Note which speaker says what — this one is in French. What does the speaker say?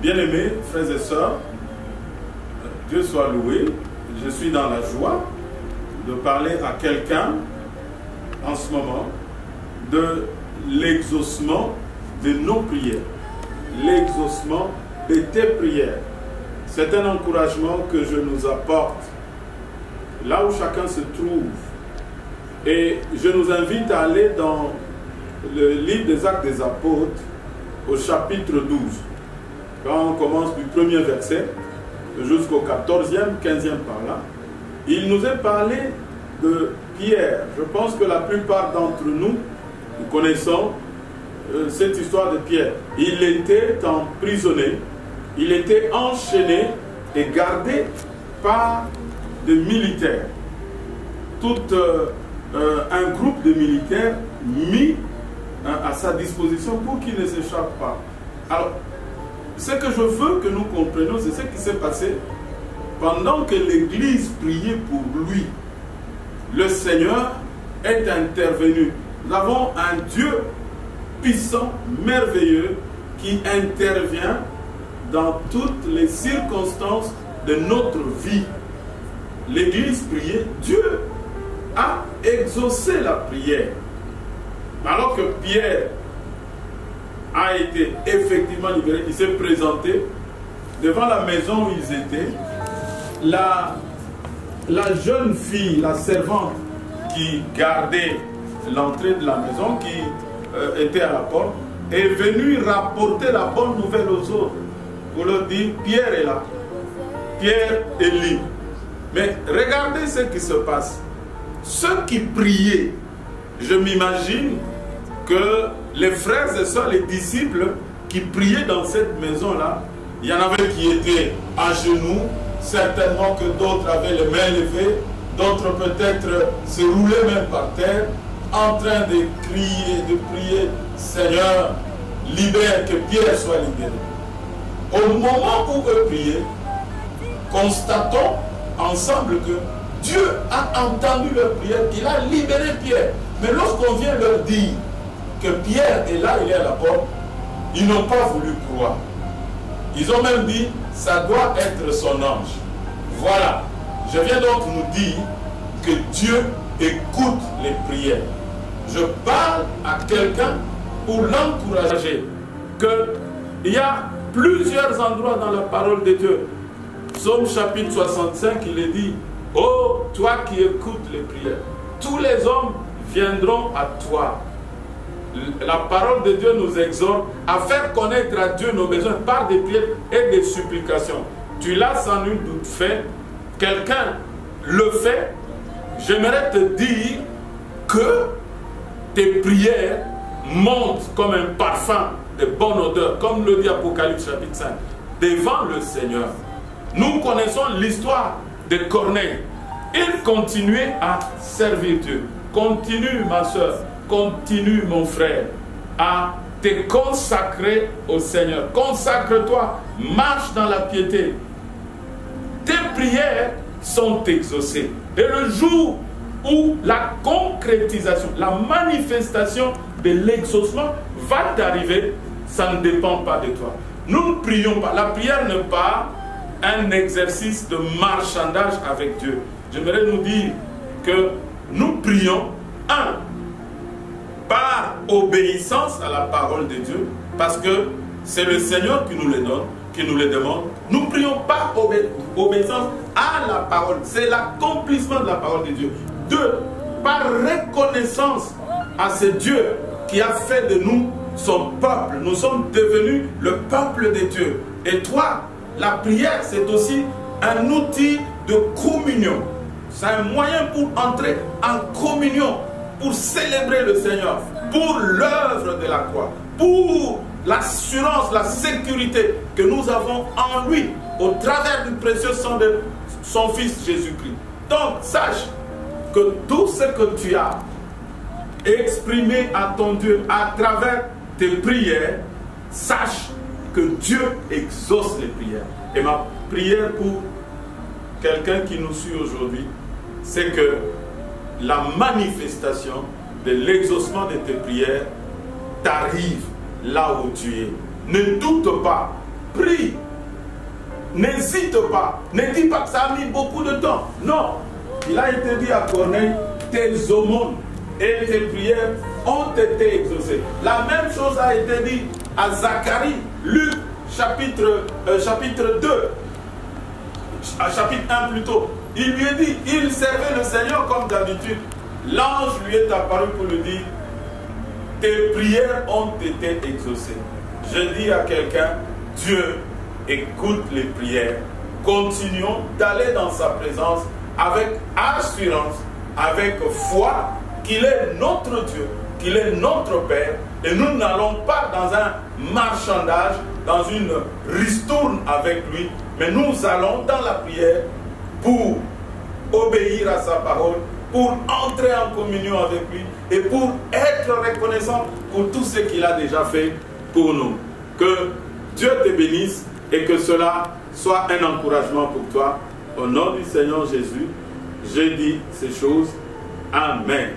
Speaker 1: Bien-aimés, frères et sœurs, Dieu soit loué. Je suis dans la joie de parler à quelqu'un en ce moment de l'exaucement de nos prières. L'exaucement de tes prières. C'est un encouragement que je nous apporte là où chacun se trouve. Et je nous invite à aller dans le livre des Actes des Apôtres au chapitre 12. Quand on commence du premier verset jusqu'au 14e, 15e par là, il nous est parlé de Pierre. Je pense que la plupart d'entre nous connaissons cette histoire de Pierre. Il était emprisonné, il était enchaîné et gardé par des militaires. Tout un groupe de militaires mis à sa disposition pour qu'il ne s'échappe pas. Alors, ce que je veux que nous comprenions, c'est ce qui s'est passé pendant que l'Église priait pour lui. Le Seigneur est intervenu. Nous avons un Dieu puissant, merveilleux, qui intervient dans toutes les circonstances de notre vie. L'Église priait, Dieu a exaucé la prière. Alors que Pierre a été effectivement libéré, il s'est présenté devant la maison où ils étaient. La jeune fille, la servante qui gardait l'entrée de la maison, qui était à la porte, est venue rapporter la bonne nouvelle aux autres pour leur dire Pierre est là, Pierre est libre. Mais regardez ce qui se passe. Ceux qui priaient, je m'imagine que les frères et sœurs, les disciples qui priaient dans cette maison-là, il y en avait qui étaient à genoux, certainement que d'autres avaient les mains levées, d'autres peut-être se roulaient même par terre, en train de crier, de prier, Seigneur, libère, que Pierre soit libéré. Au moment où eux priaient, constatons ensemble que Dieu a entendu leur prière, il a libéré Pierre. Mais lorsqu'on vient leur dire que Pierre est là, il est à la porte, ils n'ont pas voulu croire. Ils ont même dit, ça doit être son ange. Voilà. Je viens donc nous dire que Dieu écoute les prières. Je parle à quelqu'un pour l'encourager qu'il y a plusieurs endroits dans la parole de Dieu. Psaume chapitre 65, il est dit, ô toi qui écoutes les prières, tous les hommes viendront à toi. La parole de Dieu nous exhorte à faire connaître à Dieu nos besoins par des prières et des supplications. Tu l'as sans nul doute fait, quelqu'un le fait. J'aimerais te dire que tes prières montent comme un parfum de bonne odeur, comme le dit Apocalypse chapitre 5, devant le Seigneur. Nous connaissons l'histoire de Corneille. Il continuait à servir Dieu. Continue, ma soeur, continue, mon frère, à te consacrer au Seigneur. Consacre-toi, marche dans la piété. Tes prières sont exaucées. Et le jour où la concrétisation, la manifestation de l'exaucement va t'arriver, ça ne dépend pas de toi. Nous ne prions pas. La prière n'est pas un exercice de marchandage avec Dieu. J'aimerais nous dire que nous prions, par obéissance à la parole de Dieu, parce que c'est le Seigneur qui nous les donne, qui nous les demande. Nous prions par obéissance à la parole. C'est l'accomplissement de la parole de Dieu. 2, par reconnaissance à ce Dieu qui a fait de nous son peuple. Nous sommes devenus le peuple de Dieu. Et toi, la prière, c'est aussi un outil de communion. C'est un moyen pour entrer en communion, pour célébrer le Seigneur, pour l'œuvre de la croix, pour l'assurance, la sécurité que nous avons en lui, au travers du précieux sang de son Fils Jésus-Christ. Donc, sache que tout ce que tu as exprimé à ton Dieu à travers tes prières, sache que Dieu exauce les prières. Et ma prière pour quelqu'un qui nous suit aujourd'hui, c'est que la manifestation de l'exaucement de tes prières t'arrive là où tu es. Ne doute pas prie. N'hésite pas. Ne dis pas que ça a mis beaucoup de temps. Non. Il a été dit à Corneille, tes aumônes et tes prières ont été exaucées. La même chose a été dit à Zacharie, Luc chapitre 2, chapitre 1 plutôt. Il lui a dit, il servait le Seigneur comme d'habitude. L'ange lui est apparu pour lui dire, tes prières ont été exaucées. Je dis à quelqu'un, Dieu écoute les prières. Continuons d'aller dans sa présence avec assurance, avec foi, qu'il est notre Dieu, qu'il est notre Père, et nous n'allons pas dans un marchandage, dans une ristourne avec lui, mais nous allons dans la prière pour obéir à sa parole, pour entrer en communion avec lui et pour être reconnaissant pour tout ce qu'il a déjà fait pour nous. Que Dieu te bénisse et que cela soit un encouragement pour toi. Au nom du Seigneur Jésus, je dis ces choses. Amen.